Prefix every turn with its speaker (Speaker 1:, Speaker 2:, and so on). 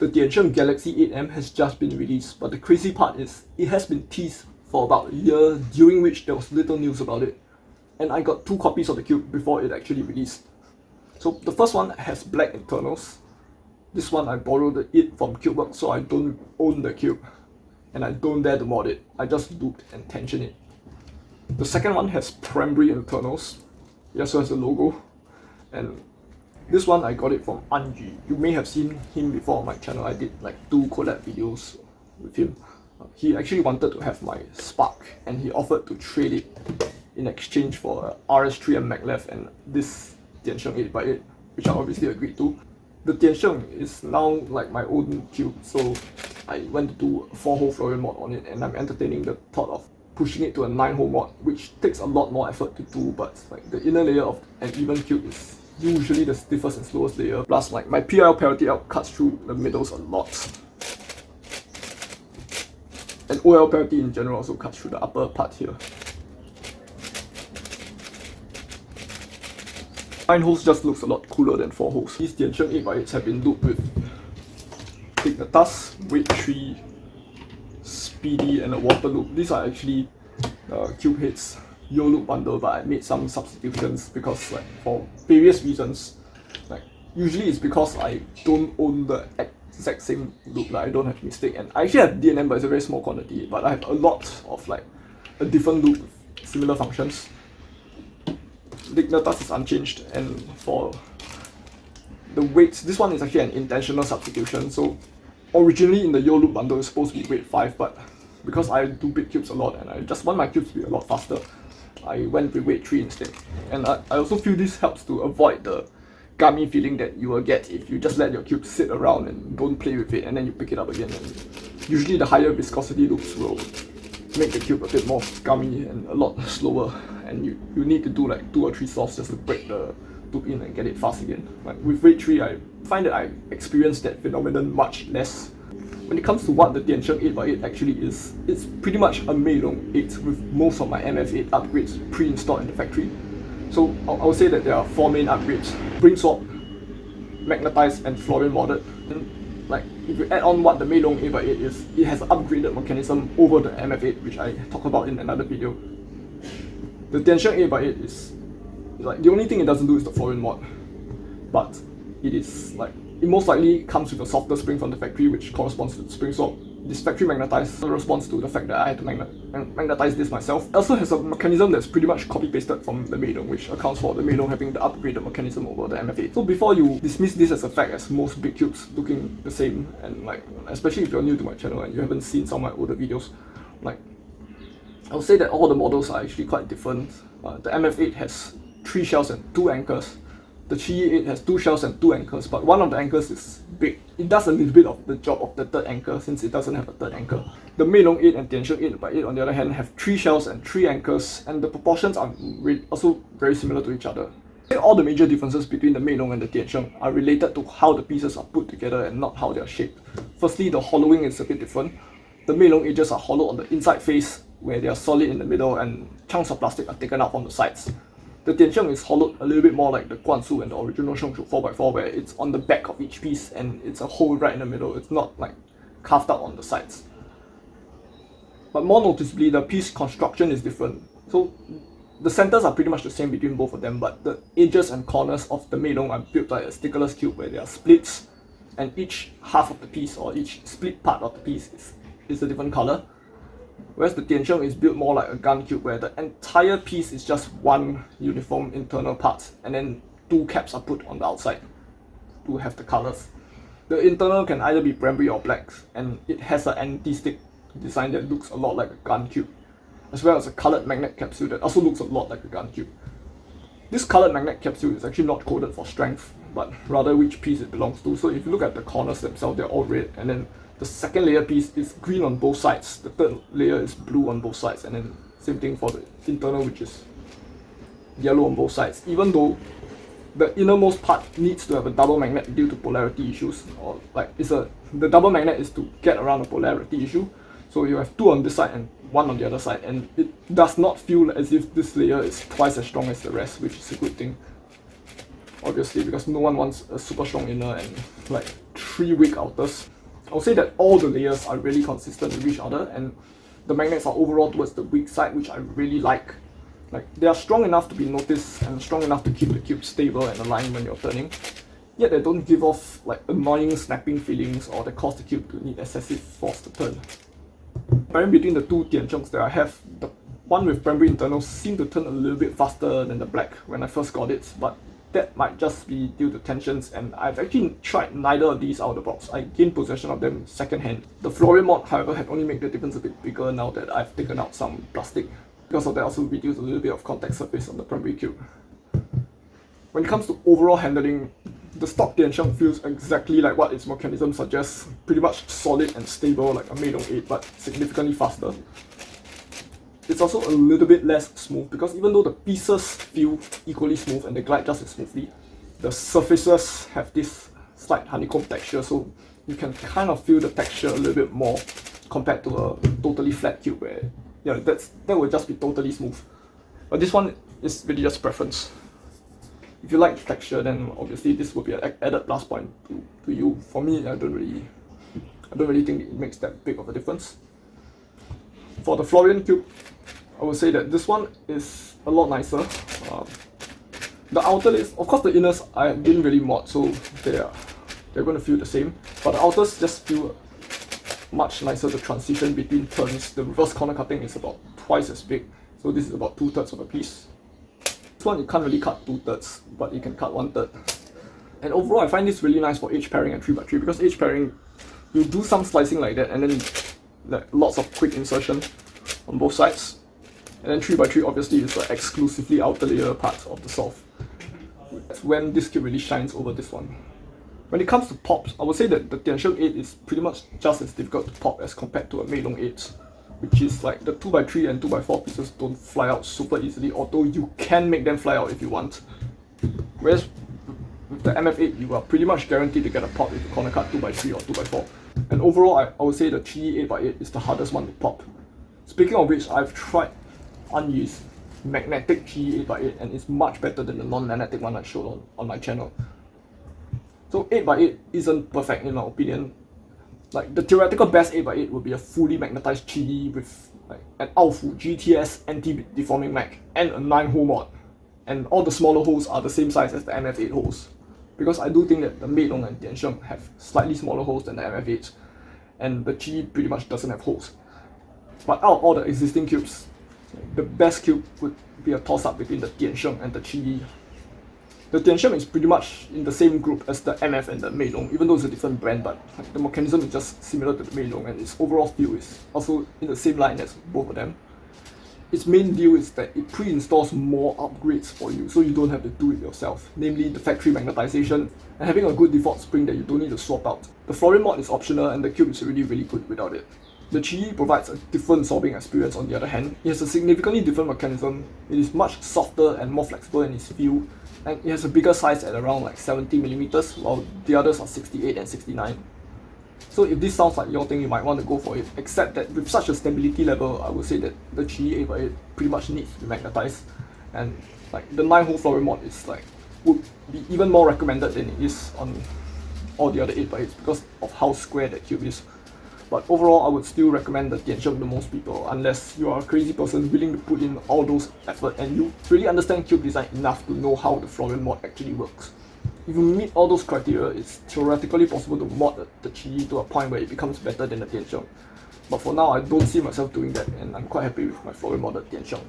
Speaker 1: The Diansheng Galaxy 8M has just been released, but the crazy part is it has been teased for about a year, during which there was little news about it. And I got 2 copies of the cube before it actually released. So the first one has black internals. This one I borrowed it from CubeWorks, so I don't own the cube. And I don't dare to mod it, I just looped and tension it. The second one has primary internals. It also has a logo. And this one I got it from Anji. You may have seen him before on my channel. I did like 2 collab videos with him. He actually wanted to have my Spark and he offered to trade it in exchange for a RS3M maglev and this Diansheng 8x8, which I obviously agreed to. The Diansheng is now like my own cube, so I went to do a 4-hole Florian-mod on it, and I'm entertaining the thought of pushing it to a 9-hole mod, which takes a lot more effort to do, but like the inner layer of an even cube is usually the stiffest and slowest layer. Plus, like my PL parity out cuts through the middles a lot. And OL parity in general also cuts through the upper part here. 9 holes just looks a lot cooler than 4 holes. These Diansheng 8x8s have been looped with Ignitas, Weight 3, Speedy, and a water loop. These are actually Cube Head's Yo loop bundle, but I made some substitutions because, like, for various reasons. Like, usually it's because I don't own the exact same loop, like I don't have mistake, and I actually have DNM, but it's a very small quantity, but I have a lot of like a different loop with similar functions. The Ignitas is unchanged, and for the weights, this one is actually an intentional substitution. So originally in the Yo loop bundle it's supposed to be weight 5, but because I do big cubes a lot and I just want my cubes to be a lot faster, I went with weight 3 instead. And I also feel this helps to avoid the gummy feeling that you will get if you just let your cube sit around and don't play with it and then you pick it up again. And usually the higher viscosity loops will make the cube a bit more gummy and a lot slower, and you need to do like 2 or 3 solves just to break the loop in and get it fast again. Like with weight 3, I find that I experience that phenomenon much less. When it comes to what the Diansheng 8x8 actually is, it's pretty much a Meilong 8 with most of my MF8 upgrades pre-installed in the factory. So I would say that there are 4 main upgrades: Spring Swap, Magnetized, and Florian-modded. And like if you add on what the Meilong 8x8 is, it has an upgraded mechanism over the MF8, which I talk about in another video. The Diansheng 8x8 is like, the only thing it doesn't do is the Florian mod, but it is like, it most likely comes with a softer spring from the factory, which corresponds to the spring swap. This factory magnetized responds to the fact that I had to magnetize this myself. It also has a mechanism that's pretty much copy-pasted from the Meilong, which accounts for the Meilong having the upgraded mechanism over the MF8. So before you dismiss this as a fact, as most big cubes looking the same, and like, especially if you're new to my channel and you haven't seen some of my older videos, like, I would say that all the models are actually quite different. The MF8 has 3 shells and 2 anchors. The Chi 8 has 2 shells and 2 anchors, but one of the anchors is big. It does a little bit of the job of the 3rd anchor since it doesn't have a 3rd anchor. The Meilong 8 and Diansheng 8x8 on the other hand have 3 shells and 3 anchors, and the proportions are also very similar to each other. All the major differences between the Meilong and the Diansheng are related to how the pieces are put together and not how they are shaped. Firstly, the hollowing is a bit different. The Meilong edges are hollowed on the inside face, where they are solid in the middle, and chunks of plastic are taken out from the sides. The Diansheng is hollowed a little bit more like the Guansu and the original Shengshu 4x4, where it's on the back of each piece and it's a hole right in the middle. It's not like carved out on the sides. But more noticeably, the piece construction is different. So the centers are pretty much the same between both of them, but the edges and corners of the Meilong are built like a stickerless cube, where there are splits, and each half of the piece or each split part of the piece is a different color. Whereas the Diansheng is built more like a gun cube, where the entire piece is just one uniform internal part, and then 2 caps are put on the outside to have the colors. The internal can either be primary or black, and it has an anti-stick design that looks a lot like a gun cube, as well as a colored magnet capsule that also looks a lot like a gun cube. This colored magnet capsule is actually not coded for strength, but rather which piece it belongs to. So if you look at the corners themselves, they're all red, and then the second layer piece is green on both sides, the 3rd layer is blue on both sides, and then same thing for the internal, which is yellow on both sides, even though the innermost part needs to have a double magnet due to polarity issues, or like the double magnet is to get around a polarity issue. So you have 2 on this side and 1 on the other side, and it does not feel as if this layer is twice as strong as the rest, which is a good thing. Obviously, because no one wants a super strong inner and like 3 weak outers. I'll say that all the layers are really consistent with each other, and the magnets are overall towards the weak side, which I really like. Like, they are strong enough to be noticed and strong enough to keep the cube stable and aligned when you're turning, yet they don't give off like annoying snapping feelings or they cause the cube to need excessive force to turn. Comparing between the two Dianshengs that I have, the one with primary internals seemed to turn a little bit faster than the black when I first got it, but that might just be due to tensions, and I've actually tried neither of these out of the box. I gained possession of them secondhand. The Florian mod, however, had only made the difference a bit bigger now that I've taken out some plastic. Because of that, I also reduced a little bit of contact surface on the primary cube. When it comes to overall handling, the stock Diansheng feels exactly like what its mechanism suggests, pretty much solid and stable like a Meilong 8, but significantly faster. It's also a little bit less smooth because even though the pieces feel equally smooth and they glide just as smoothly, the surfaces have this slight honeycomb texture, so you can kind of feel the texture a little bit more compared to a totally flat cube where that would just be totally smooth. But this one is really just preference. If you like the texture, then obviously this will be an added plus point to you. For me, I don't really think it makes that big of a difference. For the Florian cube, I would say that this one is a lot nicer. The outer layers, of course the inners I didn't really mod, so they're going to feel the same. But the outers just feel much nicer to transition between turns. The reverse corner cutting is about twice as big, so this is about 2/3 of a piece. This one you can't really cut 2/3, but you can cut 1/3. And overall I find this really nice for edge pairing and 3x3 because edge pairing, you do some slicing like that and then like, lots of quick insertion on both sides. And then 3x3 obviously is the exclusively outer layer part of the solve. That's when this cube really shines over this one. When it comes to pops, I would say that the Diansheng 8 is pretty much just as difficult to pop as compared to a Meilong 8, which is like the 2x3 and 2x4 pieces don't fly out super easily, although you can make them fly out if you want. Whereas with the MF8, you are pretty much guaranteed to get a pop if you corner cut 2x3 or 2x4. And overall, I would say the Qi 8x8 is the hardest one to pop. Speaking of which, I've tried unused magnetic Qi 8x8 and it's much better than the non-magnetic one I showed on my channel. So 8x8 isn't perfect in my opinion. Like the theoretical best 8x8 would be a fully magnetized Qi with like an Alfu GTS anti-deforming mag and a 9-hole mod. And all the smaller holes are the same size as the MF8 holes. Because I do think that the Meilong and Diansheng have slightly smaller holes than the MF8, and the Qi pretty much doesn't have holes. But out of all the existing cubes, the best cube would be a toss-up between the Diansheng and the Qi. The Diansheng is pretty much in the same group as the MF and the Meilong, even though it's a different brand, but the mechanism is just similar to the Meilong and its overall feel is also in the same line as both of them. Its main deal is that it pre-installs more upgrades for you, so you don't have to do it yourself, namely the factory magnetization and having a good default spring that you don't need to swap out. The Florian mod is optional and the cube is really good without it. The Qi provides a different solving experience on the other hand. It has a significantly different mechanism, it is much softer and more flexible in its feel, and it has a bigger size at around like 70mm, while the others are 68 and 69. So if this sounds like your thing, you might want to go for it, except that with such a stability level, I would say that the Qi 8x8 pretty much needs to be magnetized, and like the 9-hole Florian mod is like, would be even more recommended than it is on all the other 8x8s because of how square that cube is. But overall, I would still recommend the Diansheng to most people, unless you are a crazy person willing to put in all those effort and you really understand cube design enough to know how the Florian mod actually works. If you meet all those criteria, it's theoretically possible to mod the Qi to a point where it becomes better than the Diansheng. But for now, I don't see myself doing that, and I'm quite happy with my Florian modded Diansheng.